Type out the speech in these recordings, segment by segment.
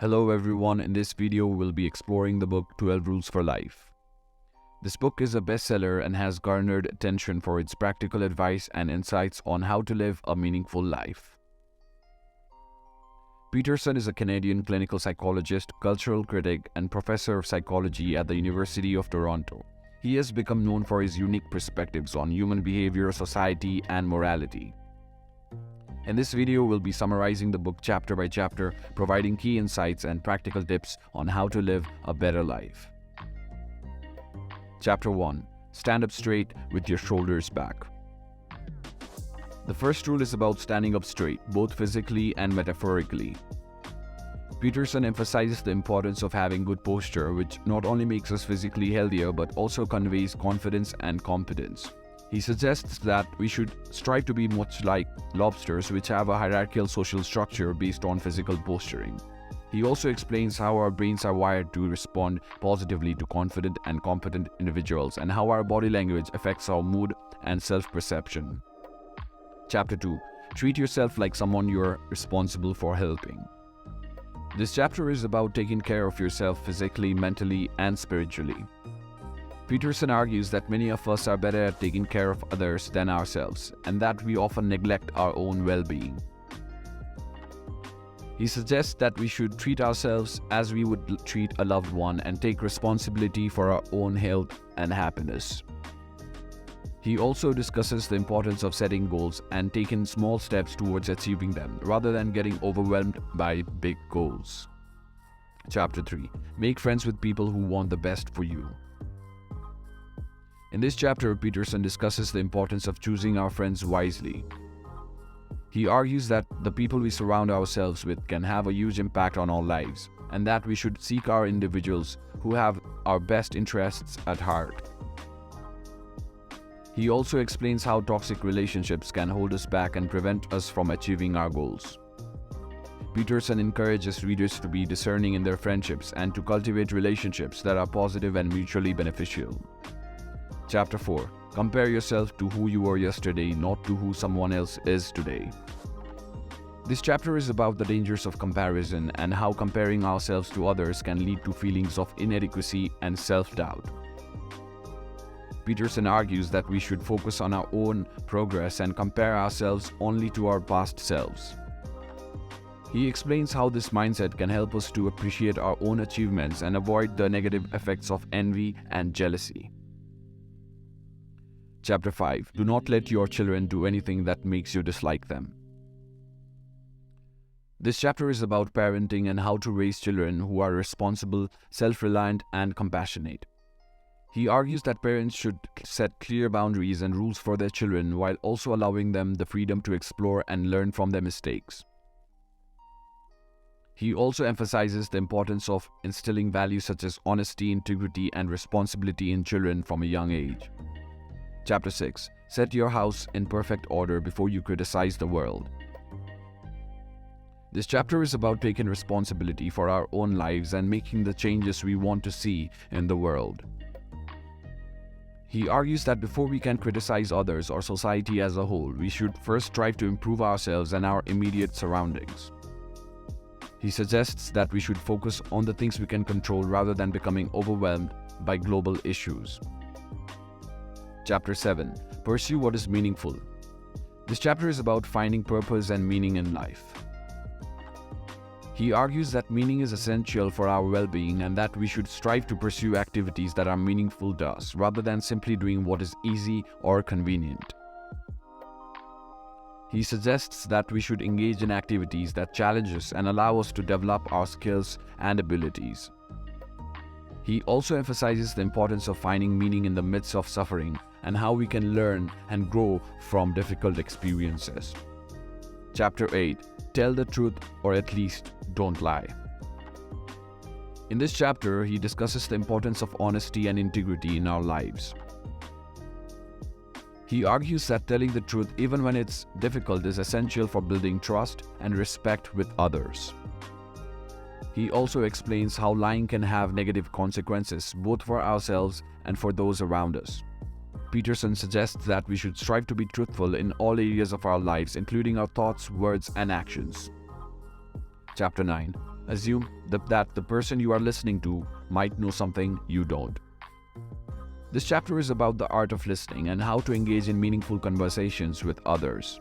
Hello everyone, in this video we'll be exploring the book 12 Rules for Life. This book is a bestseller and has garnered attention for its practical advice and insights on how to live a meaningful life. Peterson is a Canadian clinical psychologist, cultural critic, and professor of psychology at the University of Toronto. He has become known for his unique perspectives on human behavior, society, and morality. In this video, we'll be summarizing the book chapter by chapter, providing key insights and practical tips on how to live a better life. Chapter 1. Stand up straight with your shoulders back. The first rule is about standing up straight, both physically and metaphorically. Peterson emphasizes the importance of having good posture, which not only makes us physically healthier but also conveys confidence and competence. He suggests that we should strive to be much like lobsters, which have a hierarchical social structure based on physical posturing. He also explains how our brains are wired to respond positively to confident and competent individuals and how our body language affects our mood and self-perception. Chapter 2. Treat yourself like someone you're responsible for helping. This chapter is about taking care of yourself physically, mentally, and spiritually. Peterson argues that many of us are better at taking care of others than ourselves, and that we often neglect our own well-being. He suggests that we should treat ourselves as we would treat a loved one and take responsibility for our own health and happiness. He also discusses the importance of setting goals and taking small steps towards achieving them, rather than getting overwhelmed by big goals. Chapter 3. Make friends with people who want the best for you. In this chapter, Peterson discusses the importance of choosing our friends wisely. He argues that the people we surround ourselves with can have a huge impact on our lives, and that we should seek out individuals who have our best interests at heart. He also explains how toxic relationships can hold us back and prevent us from achieving our goals. Peterson encourages readers to be discerning in their friendships and to cultivate relationships that are positive and mutually beneficial. Chapter 4. Compare yourself to who you were yesterday, not to who someone else is today. This chapter is about the dangers of comparison and how comparing ourselves to others can lead to feelings of inadequacy and self-doubt. Peterson argues that we should focus on our own progress and compare ourselves only to our past selves. He explains how this mindset can help us to appreciate our own achievements and avoid the negative effects of envy and jealousy. Chapter 5. Do not let your children do anything that makes you dislike them. This chapter is about parenting and how to raise children who are responsible, self-reliant, and compassionate. He argues that parents should set clear boundaries and rules for their children while also allowing them the freedom to explore and learn from their mistakes. He also emphasizes the importance of instilling values such as honesty, integrity, and responsibility in children from a young age. Chapter 6. Set your house in perfect order before you criticize the world. This chapter is about taking responsibility for our own lives and making the changes we want to see in the world. He argues that before we can criticize others or society as a whole, we should first strive to improve ourselves and our immediate surroundings. He suggests that we should focus on the things we can control rather than becoming overwhelmed by global issues. Chapter 7. Pursue what is meaningful. This chapter is about finding purpose and meaning in life. He argues that meaning is essential for our well-being and that we should strive to pursue activities that are meaningful to us, rather than simply doing what is easy or convenient. He suggests that we should engage in activities that challenge us and allow us to develop our skills and abilities. He also emphasizes the importance of finding meaning in the midst of suffering and how we can learn and grow from difficult experiences. Chapter 8. Tell the truth, or at least don't lie. In this chapter, he discusses the importance of honesty and integrity in our lives. He argues that telling the truth, even when it's difficult, is essential for building trust and respect with others. He also explains how lying can have negative consequences, both for ourselves and for those around us. Peterson suggests that we should strive to be truthful in all areas of our lives, including our thoughts, words, and actions. Chapter 9. Assume that the person you are listening to might know something you don't. This chapter is about the art of listening and how to engage in meaningful conversations with others.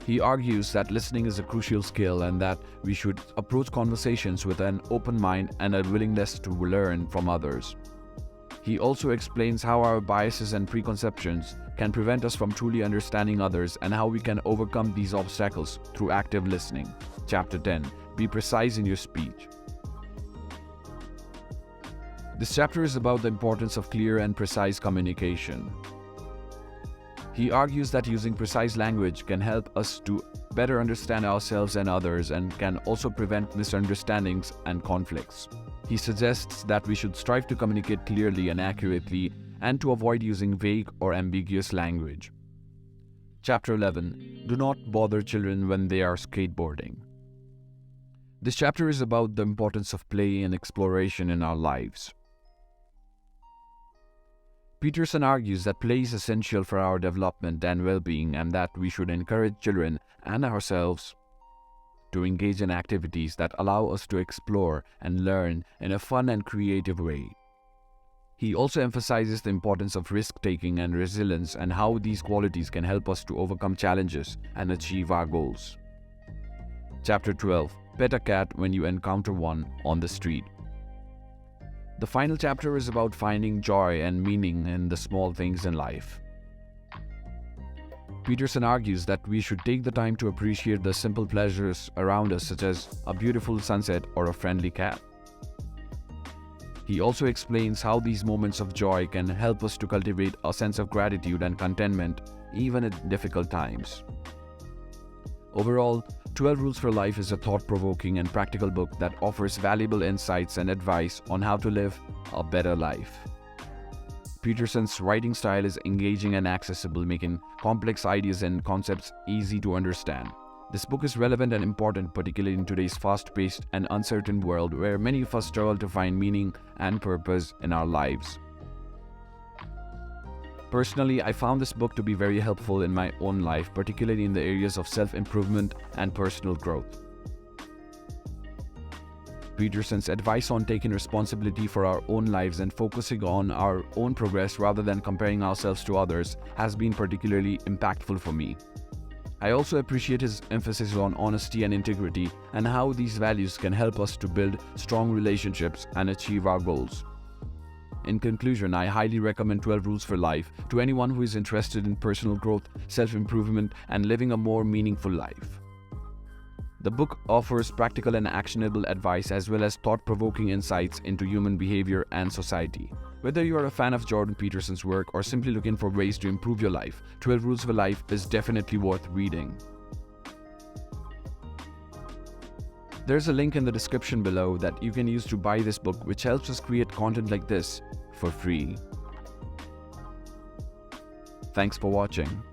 He argues that listening is a crucial skill and that we should approach conversations with an open mind and a willingness to learn from others. He also explains how our biases and preconceptions can prevent us from truly understanding others and how we can overcome these obstacles through active listening. Chapter 10. Be precise in your speech. This chapter is about the importance of clear and precise communication. He argues that using precise language can help us to better understand ourselves and others and can also prevent misunderstandings and conflicts. He suggests that we should strive to communicate clearly and accurately and to avoid using vague or ambiguous language. Chapter 11. Do not bother children when they are skateboarding. This chapter is about the importance of play and exploration in our lives. Peterson argues that play is essential for our development and well-being and that we should encourage children and ourselves to engage in activities that allow us to explore and learn in a fun and creative way. He also emphasizes the importance of risk-taking and resilience and how these qualities can help us to overcome challenges and achieve our goals. Chapter 12. Pet a cat when you encounter one on the street. The final chapter is about finding joy and meaning in the small things in life. Peterson argues that we should take the time to appreciate the simple pleasures around us, such as a beautiful sunset or a friendly cat. He also explains how these moments of joy can help us to cultivate a sense of gratitude and contentment even at difficult times. Overall, 12 Rules for Life is a thought-provoking and practical book that offers valuable insights and advice on how to live a better life. Peterson's writing style is engaging and accessible, making complex ideas and concepts easy to understand. This book is relevant and important, particularly in today's fast-paced and uncertain world where many of us struggle to find meaning and purpose in our lives. Personally, I found this book to be very helpful in my own life, particularly in the areas of self-improvement and personal growth. Peterson's advice on taking responsibility for our own lives and focusing on our own progress rather than comparing ourselves to others has been particularly impactful for me. I also appreciate his emphasis on honesty and integrity and how these values can help us to build strong relationships and achieve our goals. In conclusion, I highly recommend 12 Rules for Life to anyone who is interested in personal growth, self-improvement, and living a more meaningful life. The book offers practical and actionable advice as well as thought-provoking insights into human behavior and society. Whether you are a fan of Jordan Peterson's work or simply looking for ways to improve your life, 12 Rules for Life is definitely worth reading. There's a link in the description below that you can use to buy this book, which helps us create content like this for free. Thanks for watching.